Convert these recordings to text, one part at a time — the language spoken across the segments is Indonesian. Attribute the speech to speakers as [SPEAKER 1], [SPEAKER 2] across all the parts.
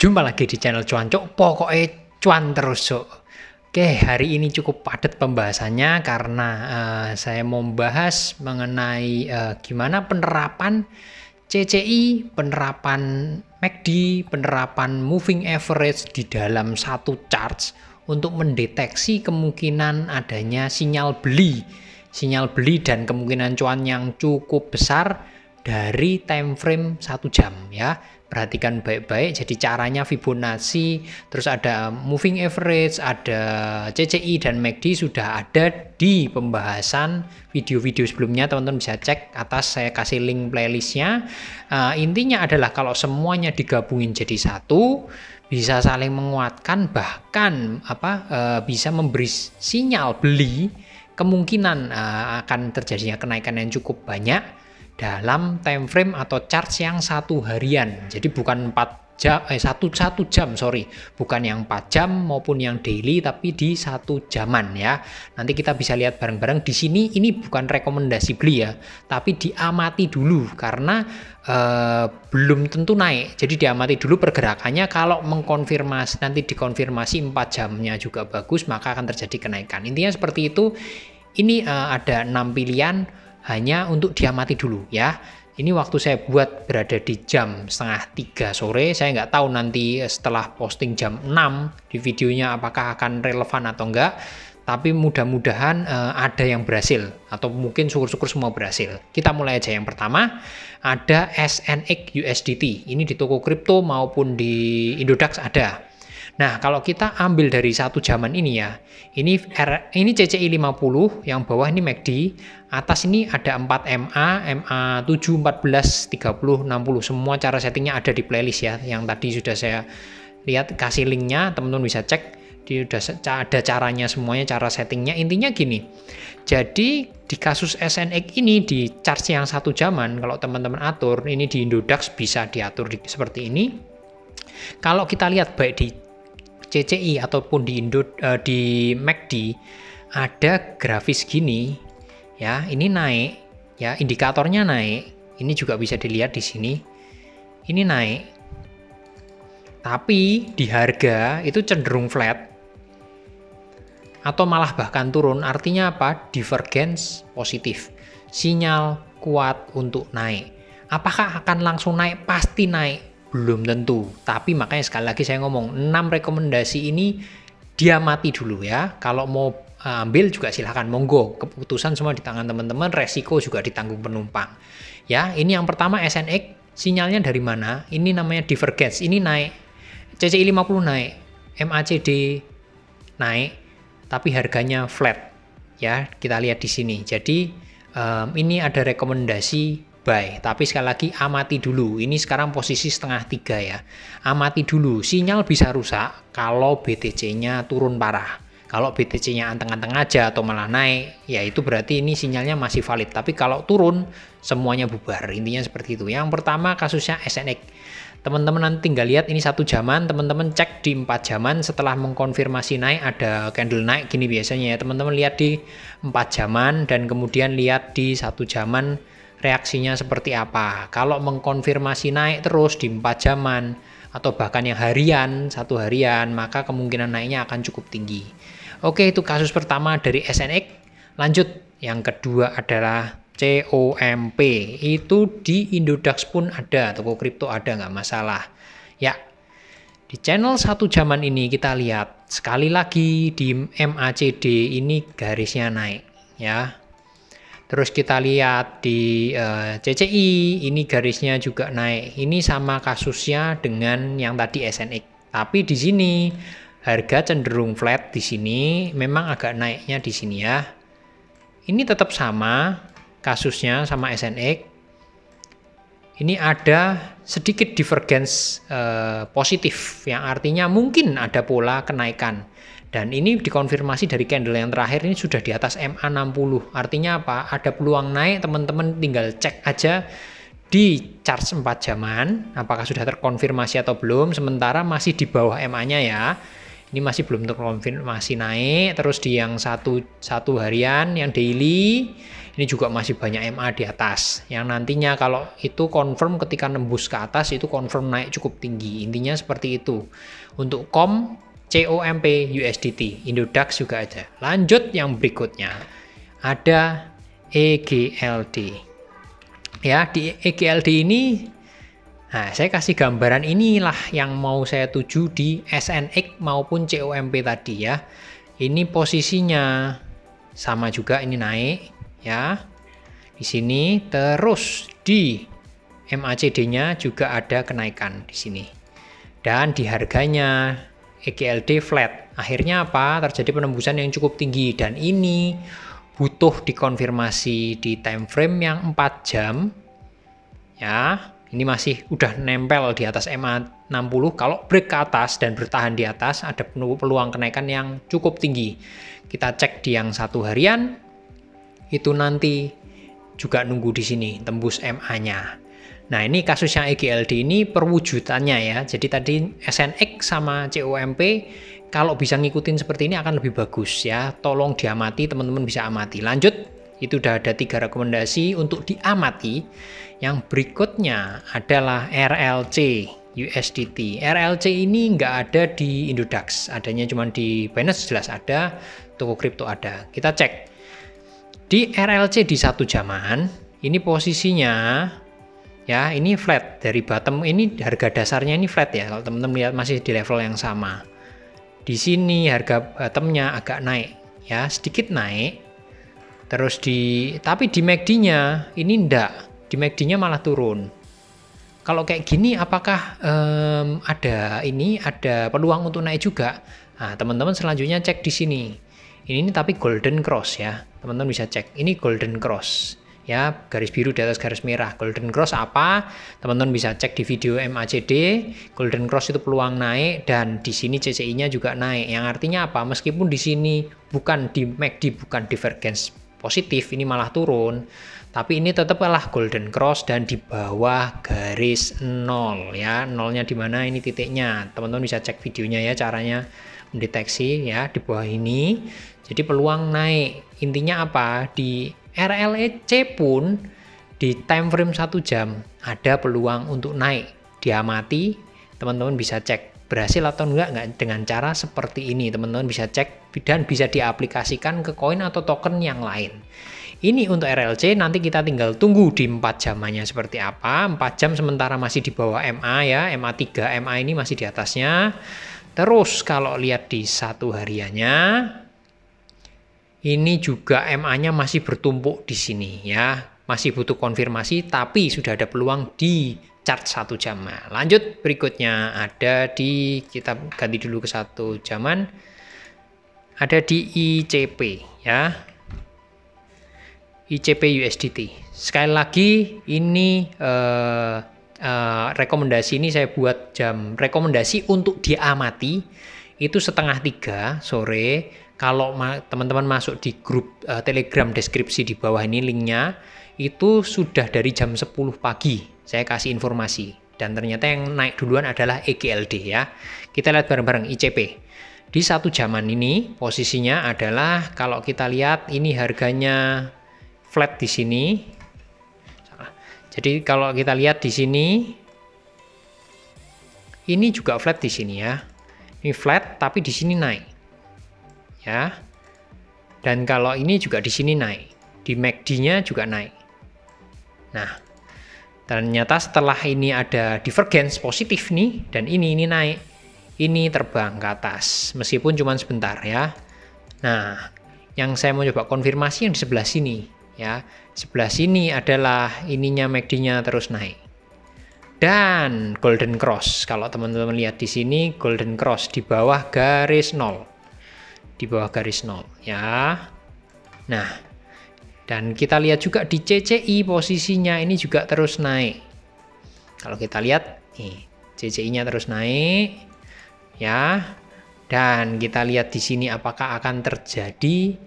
[SPEAKER 1] Jumpa lagi di channel Cuan Cuk, pokoknya cuan terus Cuk. Oke, hari ini cukup padat pembahasannya karena saya mau membahas mengenai gimana penerapan CCI, penerapan MACD, penerapan moving average di dalam satu chart untuk mendeteksi kemungkinan adanya sinyal beli dan kemungkinan cuan yang cukup besar dari time frame 1 jam ya. Perhatikan baik-baik, jadi caranya Fibonacci, terus ada moving average, ada CCI dan MACD sudah ada di pembahasan video-video sebelumnya, teman-teman bisa cek atas, saya kasih link playlistnya. Intinya adalah kalau semuanya digabungin jadi satu, bisa saling menguatkan, bahkan bisa memberi sinyal beli, kemungkinan akan terjadinya kenaikan yang cukup banyak dalam time frame atau chart yang satu harian. Jadi bukan 4 jam, satu jam, bukan yang 4 jam maupun yang daily, tapi di 1 jaman ya. Nanti kita bisa lihat bareng-bareng di sini. Ini bukan rekomendasi beli ya, tapi diamati dulu karena belum tentu naik. Jadi diamati dulu pergerakannya. Kalau mengkonfirmasi, nanti dikonfirmasi 4 jamnya juga bagus, maka akan terjadi kenaikan. Intinya seperti itu. Ini ada 6 pilihan. Hanya untuk diamati dulu ya. Ini waktu saya buat berada di jam 2:30 sore. Saya nggak tahu nanti setelah posting jam 6 di videonya apakah akan relevan atau enggak. Tapi mudah-mudahan ada yang berhasil. Atau mungkin syukur-syukur semua berhasil. Kita mulai aja. Yang pertama ada SNX USDT. Ini di toko kripto maupun di Indodax ada. Nah, kalau kita ambil dari 1 jaman ini ya, ini CCI 50, yang bawah ini MACD, atas ini ada 4 MA 7, 14, 30, 60, semua cara settingnya ada di playlist ya, yang tadi sudah saya lihat, kasih linknya, teman-teman bisa cek, sudah ada caranya semuanya, cara settingnya. Intinya gini, jadi di kasus SNX ini, di chart yang 1 jaman, kalau teman-teman atur, ini di Indodax bisa diatur seperti ini. Kalau kita lihat baik di CCI ataupun di MACD ada grafis gini ya, ini naik ya, indikatornya naik. Ini juga bisa dilihat di sini. Ini naik. Tapi di harga itu cenderung flat atau malah bahkan turun. Artinya apa? Divergence positif. Sinyal kuat untuk naik. Apakah akan langsung naik? Pasti naik. Belum tentu, tapi makanya sekali lagi saya ngomong 6 rekomendasi ini diamati dulu ya. Kalau mau ambil juga silahkan, monggo, keputusan semua di tangan teman-teman, resiko juga ditanggung penumpang ya. Ini yang pertama SNX, sinyalnya dari mana? Ini namanya divergence, ini naik, CCI 50 naik, MACD naik, tapi harganya flat ya, kita lihat di sini. Jadi ini ada rekomendasi buy, tapi sekali lagi amati dulu. Ini sekarang posisi 2:30 ya. Amati dulu, sinyal bisa rusak kalau BTC-nya turun parah. Kalau BTC-nya anteng-anteng aja atau malah naik, ya itu berarti ini sinyalnya masih valid. Tapi kalau turun, semuanya bubar. Intinya seperti itu. Yang pertama kasusnya SNX. Teman-teman nanti tinggal lihat ini 1 jaman, teman-teman cek di 4 jaman setelah mengkonfirmasi naik, ada candle naik gini biasanya ya. Teman-teman lihat di 4 jaman dan kemudian lihat di 1 jaman reaksinya seperti apa. Kalau mengkonfirmasi naik terus di 4 jaman atau bahkan yang harian, 1 harian, maka kemungkinan naiknya akan cukup tinggi. Oke, itu kasus pertama dari SNX. Lanjut, yang kedua adalah COMP. Itu di Indodax pun ada, toko kripto ada, nggak masalah ya. Di channel 1 jaman ini kita lihat sekali lagi di MACD ini garisnya naik ya. Terus kita lihat di CCI, ini garisnya juga naik. Ini sama kasusnya dengan yang tadi SNX. Tapi di sini harga cenderung flat di sini, memang agak naiknya di sini ya. Ini tetap sama kasusnya sama SNX. Ini ada sedikit divergence positif, yang artinya mungkin ada pola kenaikan. Dan ini dikonfirmasi dari candle yang terakhir, ini sudah di atas MA60. Artinya apa? Ada peluang naik, teman-teman tinggal cek aja di chart 4 jaman, apakah sudah terkonfirmasi atau belum. Sementara masih di bawah MA-nya ya. Ini masih belum terkonfirmasi naik. Terus di yang satu harian, yang daily, Ini juga masih banyak MA di atas. Yang nantinya kalau itu confirm ketika nembus ke atas itu confirm naik cukup tinggi. Intinya seperti itu. Untuk COMP USDT, Indodax juga ada. Lanjut yang berikutnya. Ada EGLD. Ya, di EGLD ini nah, saya kasih gambaran inilah yang mau saya tuju di SNX maupun COMP tadi ya. Ini posisinya sama juga, ini naik ya. Di sini terus di MACD-nya juga ada kenaikan di sini. Dan di harganya EGLD flat. Akhirnya apa? Terjadi penembusan yang cukup tinggi dan ini butuh dikonfirmasi di time frame yang 4 jam. Ya, ini masih udah nempel di atas MA60. Kalau break ke atas dan bertahan di atas, ada peluang kenaikan yang cukup tinggi. Kita cek di yang 1 harian, itu nanti juga nunggu di sini, tembus MA-nya. Nah, ini kasusnya EGLD ini perwujudannya ya. Jadi tadi SNX sama COMP, kalau bisa ngikutin seperti ini akan lebih bagus ya. Tolong diamati, teman-teman bisa amati. Lanjut, itu udah ada 3 rekomendasi untuk diamati. Yang berikutnya adalah RLC USDT. RLC ini nggak ada di Indodax, adanya cuma di Binance jelas ada, toko kripto ada. Kita cek di RLC di 1 jaman, ini posisinya ya, ini flat dari bottom, ini harga dasarnya ini flat ya. Kalau teman-teman lihat masih di level yang sama. Di sini harga bottomnya agak naik ya, sedikit naik. Terus tapi di MACD-nya ini enggak. Di MACD-nya malah turun. Kalau kayak gini apakah ada peluang untuk naik juga? Nah, teman-teman selanjutnya cek di sini. Ini tapi golden cross ya. Teman-teman bisa cek. Ini golden cross. Ya, garis biru di atas garis merah. Golden cross apa? Teman-teman bisa cek di video MACD. Golden cross itu peluang naik dan di sini CCI-nya juga naik. Yang artinya apa? Meskipun di sini bukan di MACD bukan divergence positif, ini malah turun. Tapi ini tetaplah golden cross dan di bawah garis 0 ya. Nolnya di mana? Ini titiknya. Teman-teman bisa cek videonya ya caranya mendeteksi ya di bawah ini. Jadi peluang naik. Intinya apa? Di RLC pun di time frame 1 jam ada peluang untuk naik. Diamati, teman-teman bisa cek berhasil atau enggak dengan cara seperti ini. Teman-teman bisa cek dan bisa diaplikasikan ke koin atau token yang lain. Ini untuk RLC, nanti kita tinggal tunggu di 4 jamannya seperti apa. 4 jam sementara masih di bawah MA ya, MA3, MA ini masih di atasnya. Terus kalau lihat di 1 hariannya, ini juga MA-nya masih bertumpuk di sini ya. Masih butuh konfirmasi, tapi sudah ada peluang di chart 1 jam. Nah, lanjut berikutnya ada kita ganti dulu ke 1 jaman. Ada di ICP ya. ICP USDT. Sekali lagi ini rekomendasi ini saya buat jam rekomendasi untuk diamati itu 2:30 sore. Kalau teman-teman masuk di grup Telegram deskripsi di bawah ini linknya, itu sudah dari jam 10 pagi saya kasih informasi. Dan ternyata yang naik duluan adalah EGLD ya. Kita lihat bareng-bareng ICP. Di 1 jaman ini posisinya adalah kalau kita lihat ini harganya flat di sini. Jadi kalau kita lihat di sini, ini juga flat di sini ya. Ini flat tapi di sini naik, ya. Dan kalau ini juga di sini naik, di MACD-nya juga naik. Nah, ternyata setelah ini ada divergence positif nih, dan ini naik, ini terbang ke atas, meskipun cuma sebentar ya. Nah, yang saya mau coba konfirmasi yang di sebelah sini. Ya, sebelah sini adalah ininya MACD-nya terus naik. Dan golden cross, kalau teman-teman lihat di sini golden cross di bawah garis 0. Di bawah garis 0 ya. Nah, dan kita lihat juga di CCI posisinya ini juga terus naik. Kalau kita lihat nih, CCI-nya terus naik ya. Dan kita lihat di sini apakah akan terjadi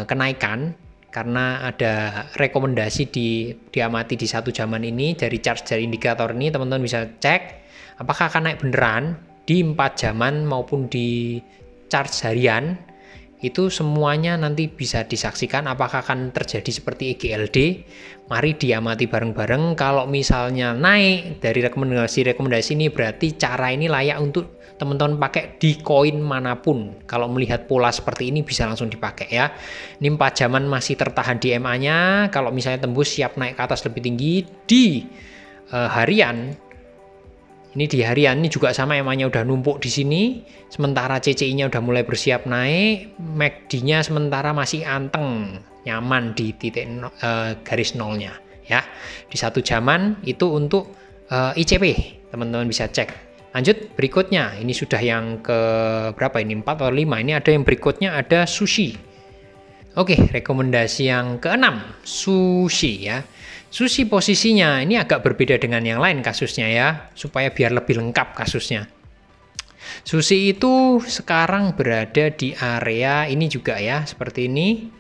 [SPEAKER 1] kenaikan. Karena ada rekomendasi diamati di 1 jaman ini dari chart dari indikator ini, teman-teman bisa cek apakah akan naik beneran di 4 jaman maupun di chart harian. Itu semuanya nanti bisa disaksikan apakah akan terjadi seperti EGLD. Mari diamati bareng-bareng. Kalau misalnya naik dari rekomendasi ini, berarti cara ini layak untuk teman-teman pakai di koin manapun. Kalau melihat pola seperti ini bisa langsung dipakai ya. Ini 4 jaman masih tertahan di MA-nya. Kalau misalnya tembus siap naik ke atas lebih tinggi di harian. Ini di harian ini juga sama, MA-nya udah numpuk di sini, sementara CCI-nya udah mulai bersiap naik, MACD-nya sementara masih anteng, nyaman di titik garis nolnya ya. Di 1 jaman itu untuk ICP, teman-teman bisa cek. Lanjut berikutnya, ini sudah yang ke berapa ini, 4 atau 5, ini ada yang berikutnya ada sushi. Oke, rekomendasi yang ke-6, sushi ya. Sushi posisinya ini agak berbeda dengan yang lain kasusnya ya, supaya biar lebih lengkap kasusnya. Sushi itu sekarang berada di area ini juga ya, seperti ini.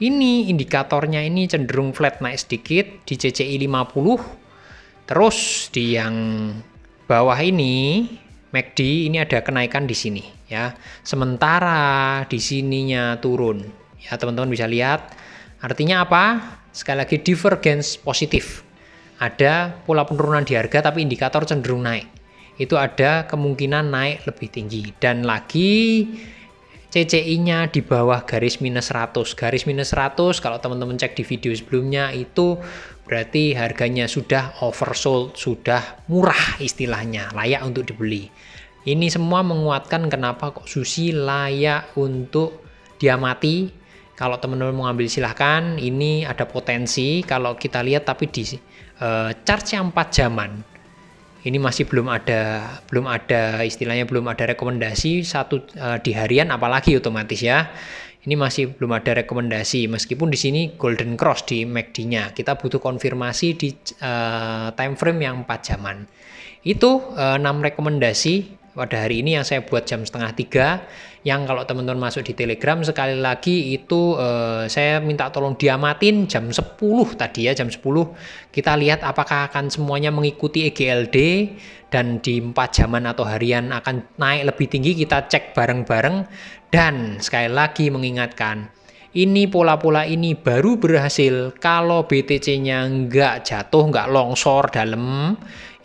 [SPEAKER 1] Ini indikatornya ini cenderung flat naik sedikit di CCI 50. Terus di yang bawah ini, MACD ini ada kenaikan di sini ya. Sementara di sininya turun. Ya, teman-teman bisa lihat. Artinya apa? Sekali lagi divergence positif. Ada pola penurunan di harga tapi indikator cenderung naik. Itu ada kemungkinan naik lebih tinggi. Dan lagi CCI-nya di bawah garis minus 100. Garis minus 100 kalau teman-teman cek di video sebelumnya itu berarti harganya sudah oversold, sudah murah istilahnya, layak untuk dibeli. Ini semua menguatkan kenapa kok sushi layak untuk diamati. Kalau teman-teman mau ambil silahkan, ini ada potensi kalau kita lihat, tapi di chart yang 4 jaman ini masih belum ada istilahnya, belum ada rekomendasi di harian apalagi otomatis ya. Ini masih belum ada rekomendasi meskipun di sini golden cross di MACD-nya. Kita butuh konfirmasi di time frame yang 4 jaman. Itu 6 rekomendasi pada hari ini yang saya buat jam 2:30, yang kalau teman-teman masuk di Telegram sekali lagi itu saya minta tolong diamatin jam 10 tadi ya, jam 10 kita lihat apakah akan semuanya mengikuti EGLD dan di 4 jaman atau harian akan naik lebih tinggi, kita cek bareng-bareng. Dan sekali lagi mengingatkan, ini pola-pola ini baru berhasil kalau BTC-nya nggak jatuh, nggak longsor dalam,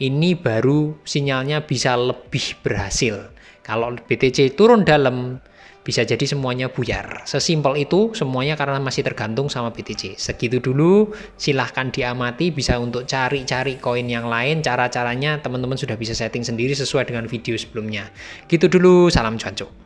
[SPEAKER 1] ini baru sinyalnya bisa lebih berhasil. Kalau BTC turun dalam, bisa jadi semuanya buyar. Sesimpel itu semuanya karena masih tergantung sama BTC. Segitu dulu, silahkan diamati, bisa untuk cari-cari koin yang lain. Cara-caranya teman-teman sudah bisa setting sendiri sesuai dengan video sebelumnya. Gitu dulu, salam cuanco.